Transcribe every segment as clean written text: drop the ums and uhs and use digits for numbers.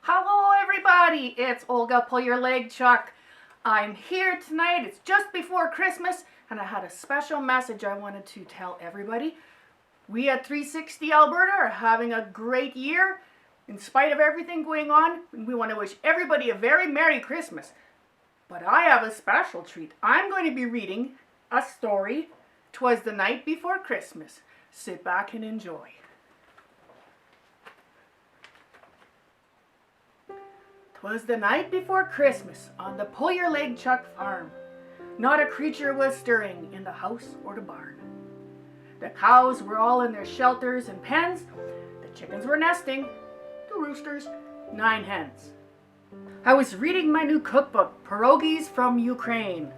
Hello everybody, it's Olga Pulyurlegchuk. I'm here tonight, it's just before Christmas, and I had a special message I wanted to tell everybody. We at 360 Alberta are having a great year. In spite of everything going on, we want to wish everybody a very Merry Christmas. But I have a special treat. I'm going to be reading a story, Twas the Night Before Christmas. Sit back and enjoy. Twas the night before Christmas on the Pulyurlegchuk farm. Not a creature was stirring in the house or the barn. The cows were all in their shelters and pens. The chickens were nesting. The roosters, 9 hens. I was reading my new cookbook, Pierogies from Ukraine,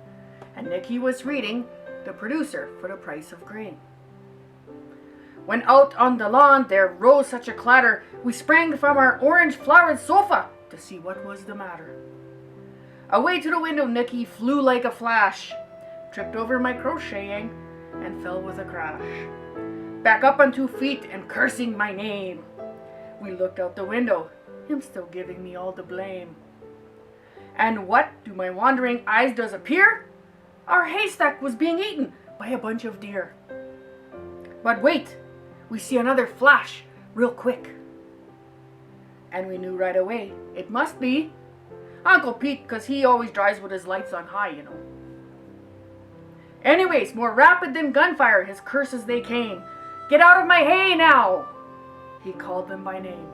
and Nikki was reading The Producer for the Price of Grain. When out on the lawn there rose such a clatter, we sprang from our orange-flowered sofa to see what was the matter. Away to the window Nikki flew like a flash, tripped over my crocheting, and fell with a crash. Back up on 2 feet and cursing my name. We looked out the window, him still giving me all the blame. And what do my wandering eyes does appear? Our haystack was being eaten by a bunch of deer. But wait, we see another flash real quick. And we knew right away it must be Uncle Pete, 'cause he always drives with his lights on high, you know. Anyways, more rapid than gunfire, his curses they came. Get out of my hay now! He called them by name.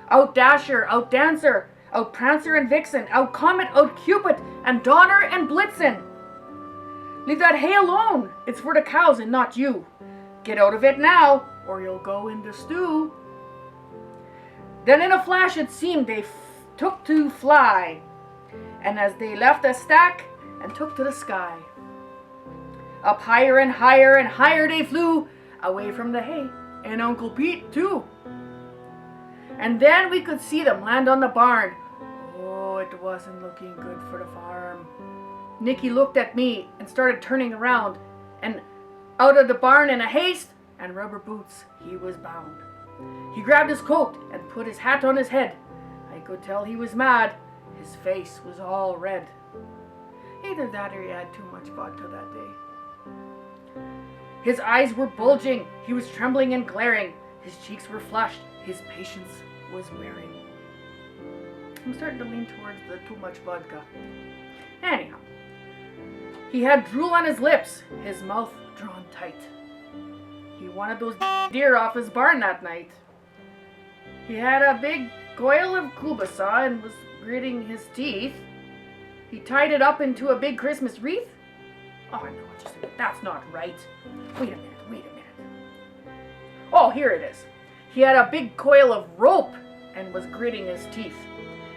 Out Dasher, out Dancer, out Prancer and Vixen, out Comet, out Cupid, and Donner and Blitzen. Leave that hay alone, it's for the cows and not you. Get out of it now, or you'll go in the stew. Then in a flash it seemed they took to fly, and as they left the stack and took to the sky. Up higher and higher they flew, away from the hay, and Uncle Pete too. And then we could see them land on the barn. Oh, it wasn't looking good for the farm. Nikki looked at me and started turning around, and out of the barn in a haste, and rubber boots he was bound. He grabbed his coat and put his hat on his head. I could tell he was mad. His face was all red. Either that or he had too much vodka that day. His eyes were bulging. He was trembling and glaring. His cheeks were flushed. His patience was wearing. I'm starting to lean towards the too much vodka. Anyhow, he had drool on his lips, his mouth drawn tight. He wanted those deer off his barn that night. He had a big coil of kielbasa and was gritting his teeth. He tied it up into a big Christmas wreath. Oh no, just a minute, that's not right. Wait a minute. Oh, here it is. He had a big coil of rope and was gritting his teeth.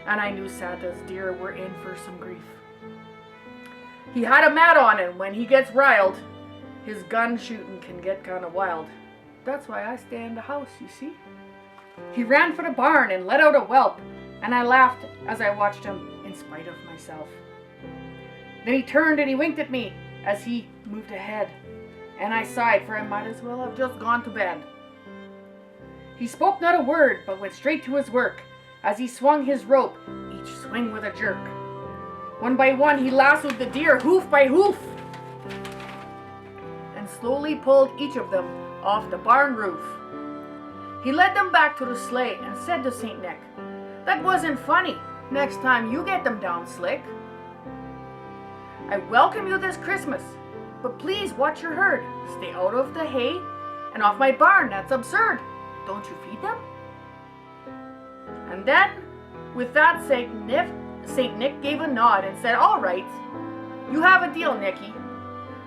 And I knew Santa's deer were in for some grief. He had a mat on, and when he gets riled, his gun shooting can get kind of wild. That's why I stay in the house, you see. He ran for the barn and let out a whelp, and I laughed as I watched him in spite of myself. Then he turned and he winked at me as he moved ahead, and I sighed, for I might as well have just gone to bed. He spoke not a word, but went straight to his work as he swung his rope, each swing with a jerk. One by one he lassoed the deer, hoof by hoof, and slowly pulled each of them off the barn roof. He led them back to the sleigh and said to St. Nick, "That wasn't funny. Next time you get them down slick. I welcome you this Christmas, but please watch your herd. Stay out of the hay and off my barn. That's absurd. Don't you feed them?" And then, with that, St. Nick gave a nod and said, "All right, you have a deal, Nicky.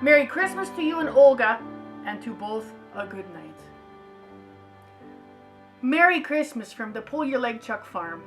Merry Christmas to you and Olga, and to both a good night." Merry Christmas from the Pulyurlegchuk farm.